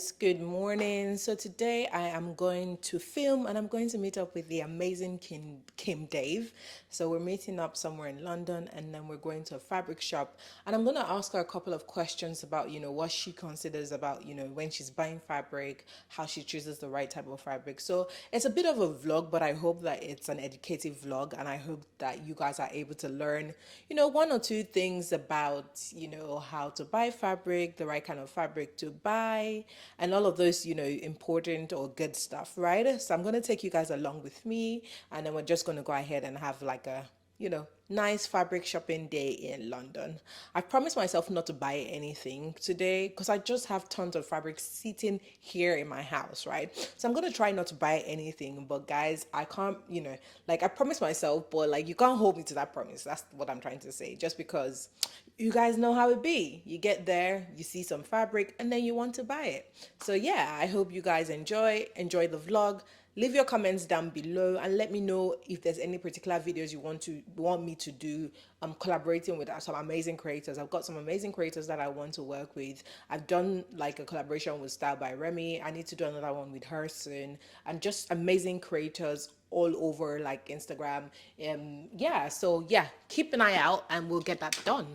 guys, good morning. So today I am going to film and I'm going to meet up with the amazing Kim Dave. So we're meeting up somewhere in London and then we're going to a fabric shop and I'm going to ask her a couple of questions about, what she considers about, when she's buying fabric, how she chooses the right type of fabric. So it's a bit of a vlog, but I hope that it's an educative vlog and I hope that you guys are able to learn, one or two things about, how to buy fabric, the right kind of fabric to buy, and all of those, important or good stuff, right? So I'm going to take you guys along with me, and then we're just going to go ahead and have like a, nice fabric shopping day in London. I promised myself not to buy anything today because I just have tons of fabric sitting here in my house, right? So I'm going to try not to buy anything, but guys, I can't, like I promised myself, but like you can't hold me to that promise. That's what I'm trying to say. Just because you guys know how it be. You get there, you see some fabric, and then you want to buy it. So yeah, I hope you guys enjoy the vlog. Leave your comments down below and let me know if there's any particular videos you want me to do. I'm collaborating with some amazing creators. I've got some amazing creators that I want to work with. I've done like a collaboration with Style by Remy. I need to do another one with her soon. And just amazing creators all over like Instagram. Yeah, so yeah, keep an eye out and we'll get that done.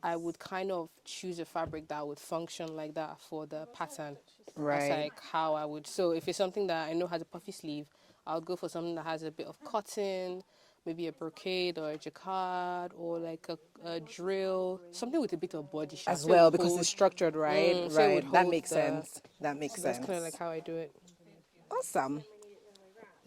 I would kind of choose a fabric that would function like that for the pattern. That's Right. like how I would. So if it's something that I know has a puffy sleeve, I'll go for something that has a bit of cotton, maybe a brocade or a jacquard or like a drill, something with a bit of body shape. As So it well, would because it's hold. structured, right? So it would Right. That hold makes the. sense. That makes So that's kind of like sense. how I do it. Awesome.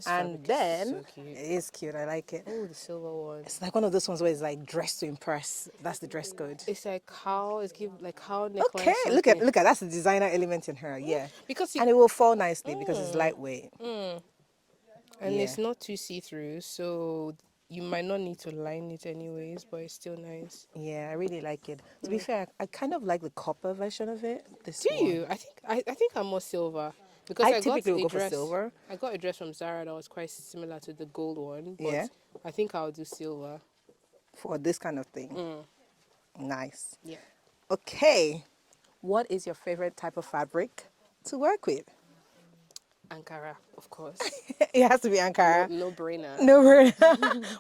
And fabric is then so cute. it is cute. I like it. Oh, the silver one. It's like one of those ones where it's like dress to impress. That's the dress code. It's like how it's give like how Okay, neckline something. look at that's the designer element in her. Yeah, Because you and it will fall nicely because it's lightweight. and Yeah, it's not too see-through, so you might not need to line it anyways, but it's still nice. yeah, I really like it. To be fair, I kind of like the copper version of it. This Do one, you? I think I'm more silver because I I got typically will a go for dress. silver. I got a dress from Zara that was quite similar to the gold one, Yeah, but I think I'll do silver. for this kind of thing. Nice. Yeah. Okay, what is your favorite type of fabric to work with? Ankara, of course. It has to be No, Ankara. no brainer. No worries.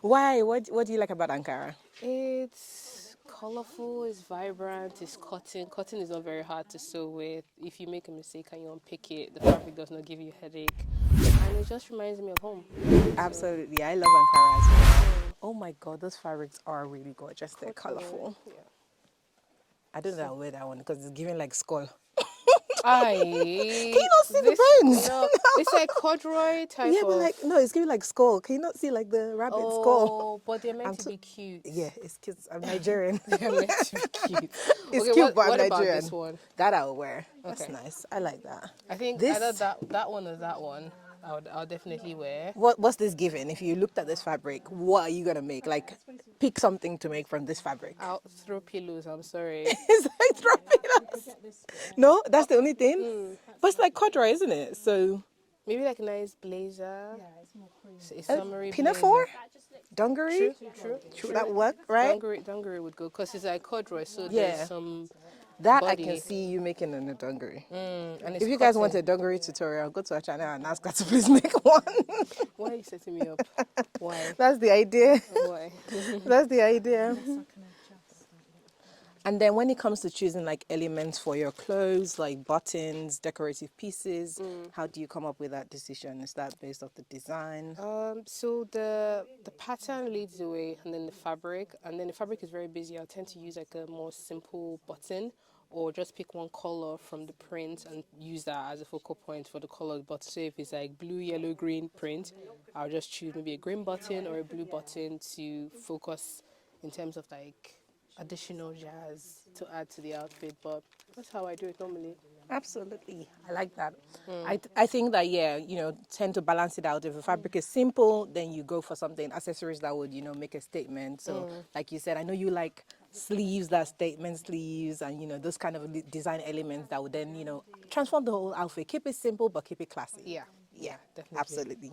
Why? What do you like about Ankara? It's colorful, it's vibrant, it's cotton. Cotton is not very hard to sew with. If you make a mistake and you unpick it, the fabric does not give you a headache. And it just reminds me of home. Absolutely, I love Ankara as well. Oh my God, those fabrics are really gorgeous. They're Cotton, colorful. yeah. I don't know how to wear that one because it's giving like skull. I Can you not see this the bones? no, it's like corduroy type Yeah, but of. like no, it's giving like skull. Can you not see like the rabbit skull? Oh, but they're meant I'm to so be cute. yeah, it's cute. I'm Nigerian. They're meant to be cute. It's Okay, cute, but I'm what about Nigerian. this one? That I'll wear. That's Okay. nice. I like that. I think either This that one or that one. I'll definitely wear. what's this giving? If you looked at this fabric, what are you gonna make? Like pick something to make from this fabric. I'll throw pillows. I'm sorry. It's like dropping us. No, that's the only thing. But it's like corduroy, isn't it? So Maybe like a nice blazer. A summery pinafore, blazer. dungaree, True. that work, right? Dungaree would go because it's like corduroy, so Yeah. there's some That I body. can see you making in a dungaree. And it's If you guys cotton. want a dungaree tutorial, go to our channel and ask her to please make one. Why are you setting me up? Why? That's the idea. Why? That's the idea. And then when it comes to choosing like elements for your clothes, like buttons, decorative pieces, how do you come up with that decision? Is that based off the design? So the pattern leads the way, and then the fabric, and then the fabric is very busy. I tend to use like a more simple button, or just pick one color from the print and use that as a focal point for the color. But say if it's like blue, yellow, green print, I'll just choose maybe a green button or a blue button to focus in terms of like additional jazz to add to the outfit. But that's how I do it normally. Absolutely. I like that. I think that, yeah, tend to balance it out. If the fabric is simple, then you go for something, accessories that would, make a statement. So, like you said, I know you like sleeves, that statement sleeves, and, those kind of design elements that would then, transform the whole outfit. Keep it simple, but keep it classy. Yeah, definitely. Absolutely.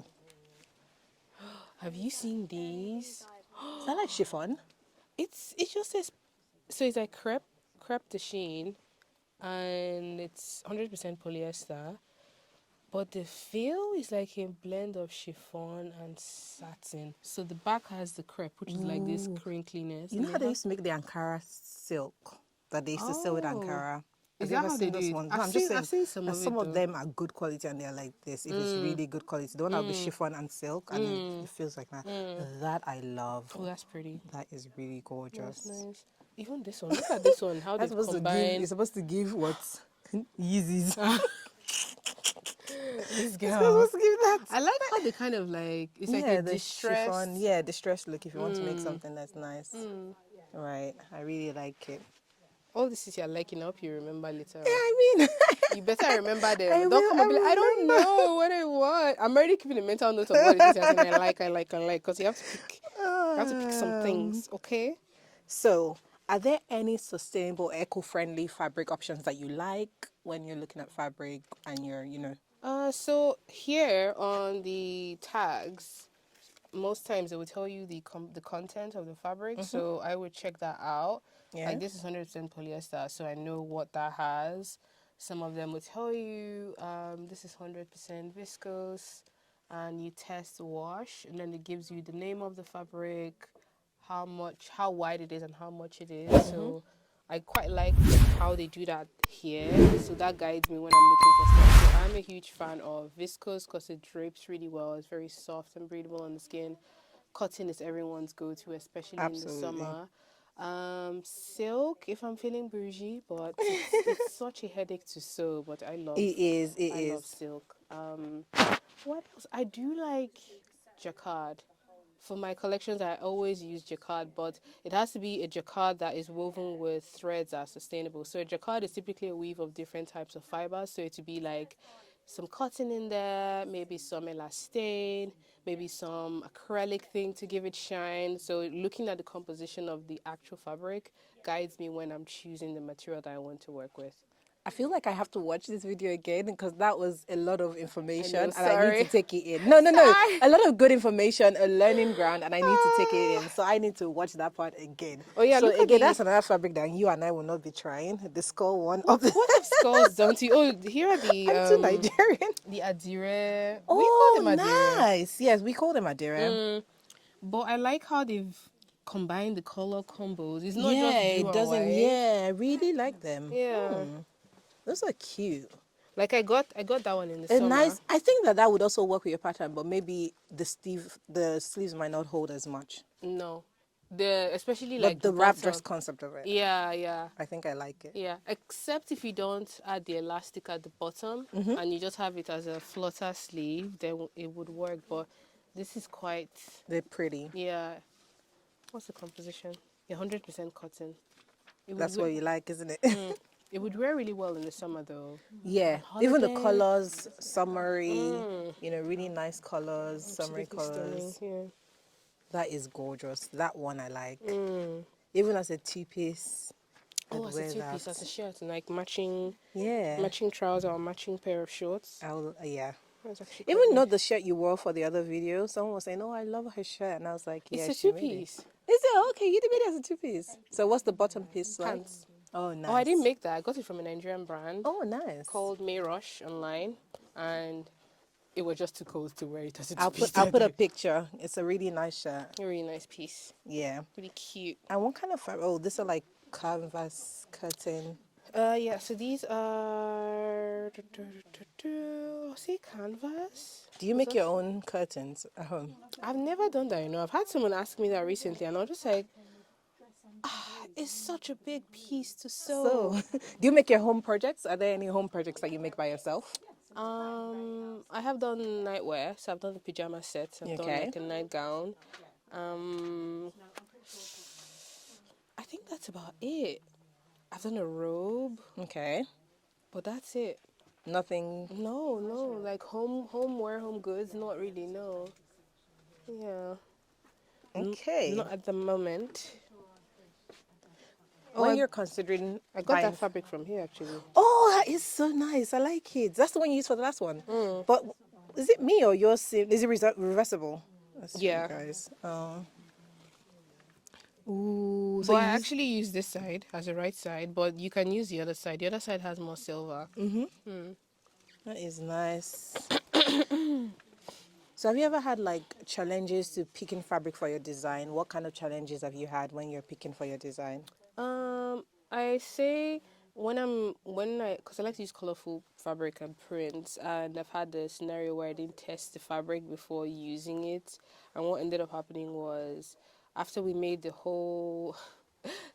Have you seen these? Is that like chiffon? It just says so it's like crepe de chine, and it's 100% polyester, but the feel is like a blend of chiffon and satin. So the back has the crepe, which is like this crinkliness. You know how they used to make the Ankara silk that they used to sell with Ankara? Is Have you that ever how seen they those do it? ones? I've No, I'm just seen saying some that of it some of though. them are good quality and they're like this. If it's really good quality, the one that will be chiffon and silk and it feels like that. That I love. Oh, that's pretty. That is really gorgeous. That's nice. Even this one. Look at this one. How That's they've supposed to give. combined. It's supposed to give what? Yeezys. This It's girl. supposed to give that. I like how they kind of like it's like a the distressed. chiffon. Yeah, distressed look. If you want to make something that's nice, right? I really like it. All this is you're liking. I hope you remember later. Yeah, I mean, You better remember them. I Don't will- come and be like, I don't remember. know what I want. I'm already keeping a mental note of what it is I like, because you have to pick some things, okay? So, are there any sustainable, eco-friendly fabric options that you like when you're looking at fabric and you're. So here on the tags, most times it will tell you the content of the fabric. So I would check that out. Yeah. Like this is 100% polyester, so I know what that has. Some of them will tell you this is 100% viscose, and you test wash, and then it gives you the name of the fabric, how wide it is, and how much it is. So I quite like how they do that here. So that guides me when I'm looking for stuff. So I'm a huge fan of viscose because it drapes really well. It's very soft and breathable on the skin. Cotton is everyone's go-to, especially in the summer. Silk, if I'm feeling bougie, but it's such a headache to sew. But I love. It is. I love silk. What else? I do like jacquard. For my collections, I always use jacquard, but it has to be a jacquard that is woven with threads that are sustainable. So a jacquard is typically a weave of different types of fibers. So it would be like some cotton in there, maybe some elastane, maybe some acrylic thing to give it shine. So looking at the composition of the actual fabric guides me when I'm choosing the material that I want to work with. I feel like I have to watch this video again because that was a lot of I know, information and I need to sorry. take it in. No, no, no. Sorry. A lot of good information, a learning ground, and I need to take it in. So I need to watch that part again. Oh yeah, So look at again, the that's another fabric that you and I will not be trying. The skull one what of the what have skulls done to you? Oh, here are I'm too Nigerian. the adire. We call Oh, them adire. nice. Yes, we call them Adira. But I like how they've combined the color combos. It's not Yeah, just blue it and doesn't. white. Yeah, I really like them. Yeah. Those are cute. Like I got that one in the A summer. nice. I think that that would also work with your pattern, but maybe the sleeves might not hold as much. No. The especially like But the the wrap dress bottom. concept of it, Yeah, yeah. I think I like it. Yeah. Except if you don't add the elastic at the bottom and you just have it as a flutter sleeve, then it would work. But this is quite They're pretty. yeah. What's the composition? Yeah, 100% cotton. It would That's wear, what you like, isn't it? it would wear really well in the summer though. Yeah. On Even the holiday. colors, summery, really nice colors, summery Absolutely stunning. colors. Yeah. That is gorgeous. That one I like. Even as a two-piece, I'd Oh, as a wear two-piece, as a that. shirt, and like matching Yeah. trouser or matching pair of shorts. Yeah. That's actually quite Even nice. not the shirt you wore for the other video. Someone was saying, "Oh, I love her shirt," and I was like, It's "Yeah, a she made it." two-piece. Is it okay? You did it as a two-piece. So what's the bottom piece like? Pants. Oh, Oh, I didn't nice. make that. I got it from a Nigerian brand Oh, nice. called Mayrush online, and it was just too cold to wear it as a I'll two-piece. put I'll put a picture. It's a really nice shirt. A really nice piece. Yeah. Really cute. And what kind of fabric? Oh, these are like canvas curtain. Yeah, so these are see canvas. Do you make your own curtains at home? I've never done that, you know. I've had someone ask me that recently, and I was just like, it's such a big piece to sew. So, do you make your home projects? Are there any home projects that you make by yourself? I have done nightwear, so I've done the pajama sets. I've done Okay. like a nightgown. I think that's about it. I've done a robe, Okay. but that's it. Nothing. No, no, like homeware, home goods, not really. No. Yeah. Okay. Not at the moment. When I- you're considering I got buying that fabric from here actually. Oh, that is so nice. I like it. That's the one you used for the last one. But is it me or yours? Is it reversible? Let's show you Yeah. guys. Ooh. So I actually use this side as a right side, but you can use the other side. The other side has more silver. That is nice. So have you ever had like challenges to picking fabric for your design? What kind of challenges have you had when you're picking for your design? I say because I like to use colorful fabric and prints, and I've had the scenario where I didn't test the fabric before using it, and what ended up happening was after we made the whole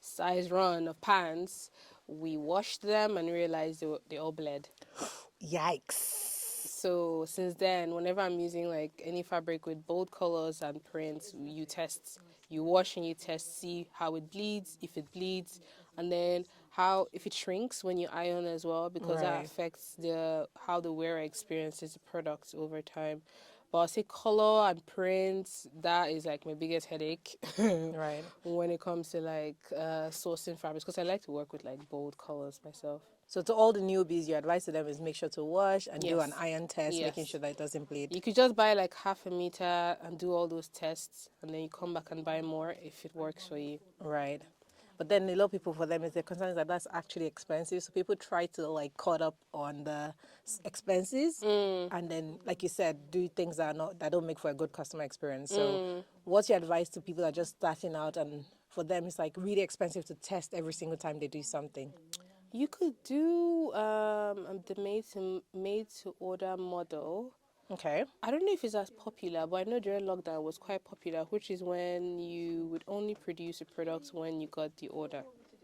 size run of pants, we washed them and realized they all bled. Yikes. So since then, whenever I'm using like any fabric with bold colors and prints, you wash and you test, see how it bleeds, if it bleeds, and then if it shrinks when you iron as well, because that Right. affects how the wearer experiences the product over time. But I'll say color and prints, that is like my biggest headache Right. when it comes to like sourcing fabrics, because I like to work with like bold colors myself. So to all the newbies, your advice to them is make sure to wash and do an Yes. iron test, making Yes. sure that it doesn't bleed. You could just buy like half a meter and do all those tests, and then you come back and buy more if it works for you. Right. But then a lot of people, for them, is their concern is that that's actually expensive. So people try to like caught up on the expenses, and then, like you said, do things that don't make for a good customer experience. So, what's your advice to people that are just starting out, and for them, it's like really expensive to test every single time they do something? You could do the made to order model. Okay. I don't know if it's as popular, but I know during lockdown it was quite popular, which is when you would only produce a product when you got the order.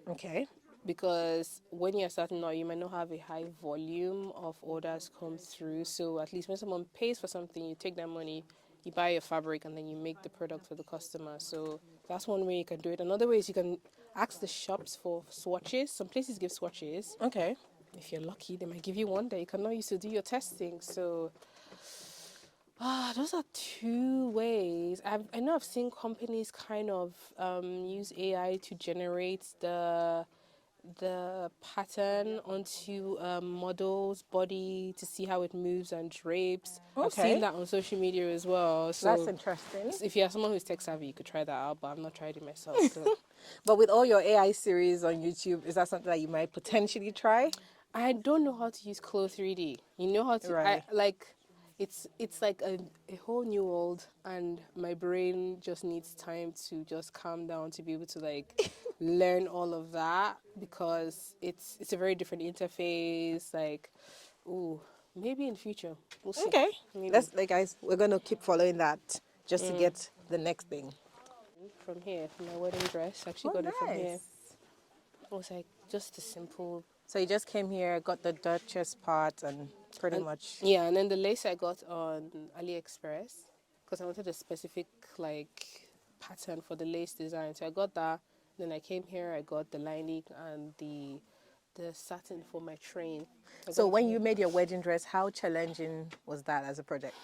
Okay. because when you're starting out, you might not have a high volume of orders come through. So at least when someone pays for something, you take that money, you buy your fabric, and then you make the product for the customer. So that's one way you can do it. Another way is you can ask the shops for swatches. Some places give swatches. Okay. If you're lucky, they might give you one that you cannot use to do your testing. So those are two ways. I know I've seen companies kind of use AI to generate the pattern onto model's body to see how it moves and drapes. I've seen Okay. that on social media as well. That's So interesting. if you're someone who's tech savvy, you could try that out, but I've not tried it myself. So But with all your AI series on YouTube, is that something that you might potentially try? I don't know how to use Clo 3D. You know how to I Right. like it's like a whole new world, and my brain just needs time to just calm down to be able to like learn all of that, because it's a very different interface. Like, ooh, maybe in future we'll see. Okay. Maybe Let's, like, guys, we're going to keep following that just to get the next thing. from here, from my wedding dress. I actually Oh, got it from here. nice. It was like just a simple. So you just came here, got the Duchess part, and pretty And much. yeah, and then the lace I got on AliExpress because I wanted a specific like pattern for the lace design. So I got that. Then I came here, I got the lining and the satin for my train. I got So it when from you made your wedding dress, how challenging was that as a project?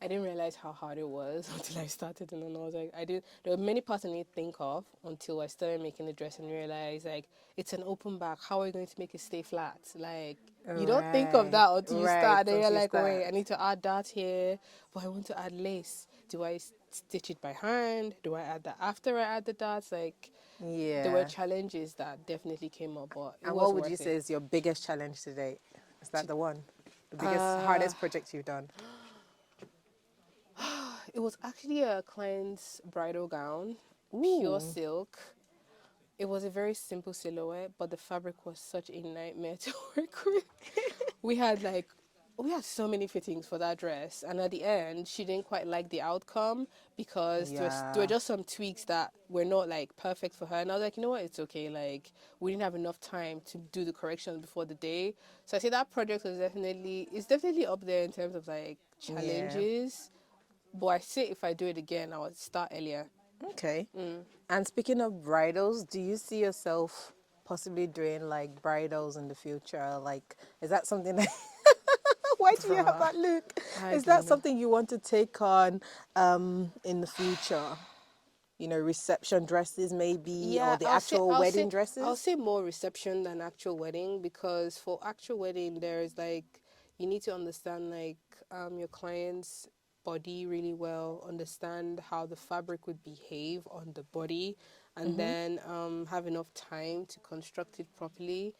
I didn't realize how hard it was until I started, and then I was like, I did. There were many parts I didn't think of until I started making the dress and realized like it's an open back. How are you going to make it stay flat? Like you don't think of Right, that until you right. start. Then Once you're you like, wait, start. I need to add that here, but I want to add lace. Do I stitch it by hand? Do I add that after I add the dots? Like there were Yeah. challenges that definitely came up, but it And was what would you worth it. say is your biggest challenge today? Is that the one? The biggest, Uh, hardest project you've done? it was actually a client's bridal gown, pure Ooh. silk. It was a very simple silhouette, but the fabric was such a nightmare to work with. We had like we had so many fittings for that dress, and at the end, she didn't quite like the outcome because there were Yeah. just some tweaks that were not like perfect for her. And I was like, you know what, it's okay. Like we didn't have enough time to do the corrections before the day, so I say that project was definitely up there in terms of like Yeah. challenges. But I say if I do it again, I would start earlier. Okay. And speaking of bridals, do you see yourself possibly doing like bridals in the future? Like, is that something that why do you have Bruh, that look? I Is that don't know. something you want to take on in the future? You know, reception dresses maybe, or Yeah, the actual wedding I'll dresses? say more reception than actual wedding, because for actual wedding there's like you need to understand like your client's body really well, understand how the fabric would behave on the body, and then have enough time to construct it properly.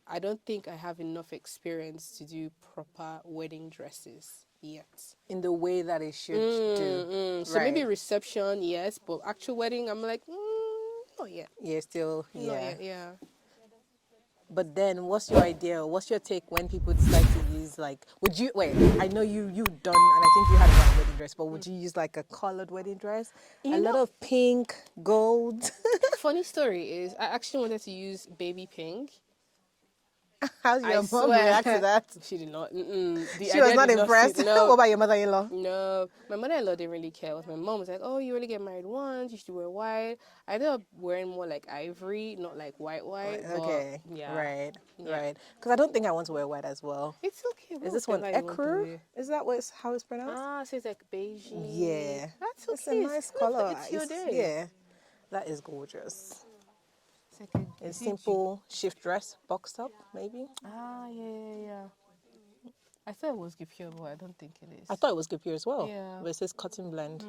I don't think I have enough experience to do proper wedding dresses yet. In the way that it should do. So maybe Right. reception, yes, but actual wedding, I'm like, not yet. Yeah, still, Not yeah. yet, yeah. But then, what's your idea? What's your take when people decide to use like? Would you wait? I know you've done, and I think you had a wedding dress. But would you use like a colored wedding dress? A You lot know, of pink, gold. funny story is I actually wanted to use baby pink. How's I your mom react to swear. that? She did not. Mm-mm. The She was idea not did not sit. impressed. No, What about your mother-in-law? no. My mother-in-law didn't really care. My mom was like, "Oh, you only get married once. You should wear white." I ended up wearing more like ivory, not like white. But Okay, yeah, right, yeah. right. Because I don't think I want to wear white as well. It's okay. Is this one Whatever you want to ecru? wear. Is that how it's pronounced? Ah, so it's like beigey. Yeah, That's it's a okay. nice color. It's your It's day. yeah, that is gorgeous. It's like a, A is it G? simple shift dress, boxed up, maybe. Ah, yeah. I thought it was Gipure, but I don't think it I is. thought it was good here as well, Yeah. but it says cotton blend.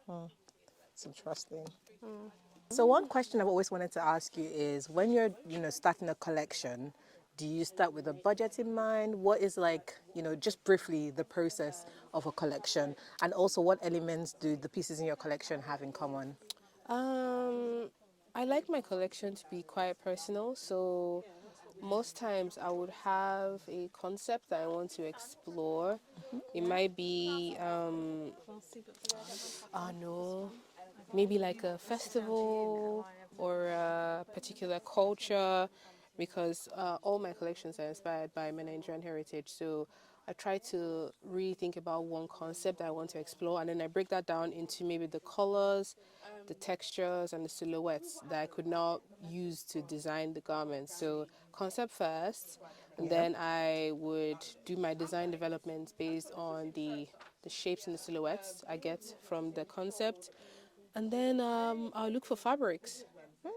Mm. It's interesting. So one question I've always wanted to ask you is, when you're, starting a collection, do you start with a budget in mind? What is like, just briefly the process of a collection, and also what elements do the pieces in your collection have in common? Um, I like my collection to be quite personal, so most times I would have a concept that I want to explore. It might be, oh no, maybe like a festival or a particular culture, because all my collections are inspired by my Nigerian heritage. So I try to really think about one concept that I want to explore, and then I break that down into maybe the colors, the textures, and the silhouettes that I could now use to design the garments. So concept first, and Yeah. then I would do my design development based on the shapes and the silhouettes I get from the concept. And then I'll look for fabrics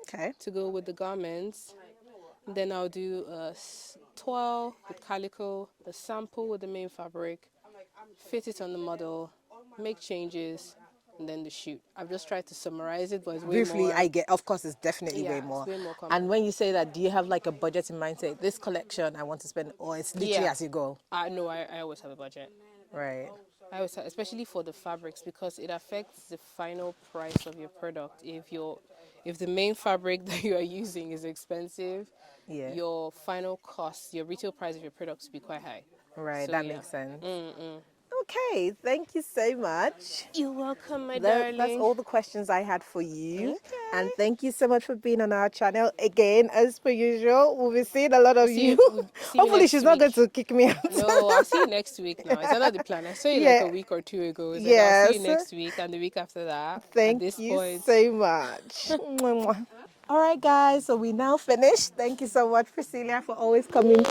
Okay. to go with the garments. Then I'll do a toile with calico, the sample with the main fabric, fit it on the model, make changes, and then the shoot. I've just tried to summarize it, but it's way Briefly, I more. get, of course, it's definitely way Yeah, it's more. way more And complex. when you say that, do you have like a budget in mind? Say, this collection I want to spend, or it's literally Yeah, as you go? I know. I always have a budget. Right. I always, especially for the fabrics, because it affects the final price of your product. If the main fabric that you are using is expensive, Yeah. your final cost, your retail price of your product will be quite high. Right. So That yeah. makes sense. Okay. Thank you so much. You're welcome, my That's darling. all the questions I had for you. And Okay. thank you so much for being on our channel again. As per usual, we'll be seeing a lot of you. We'll see you Hopefully, she's next not going week. to kick me out. No, I'll see you next week now. Is that not the plan? I saw you like a Yeah. week or two ago. I said I'll see you Yes. next week and the week after that. At Thank this you point, so much. All right, guys. So we now finished. Thank you so much, Priscilla, for always coming.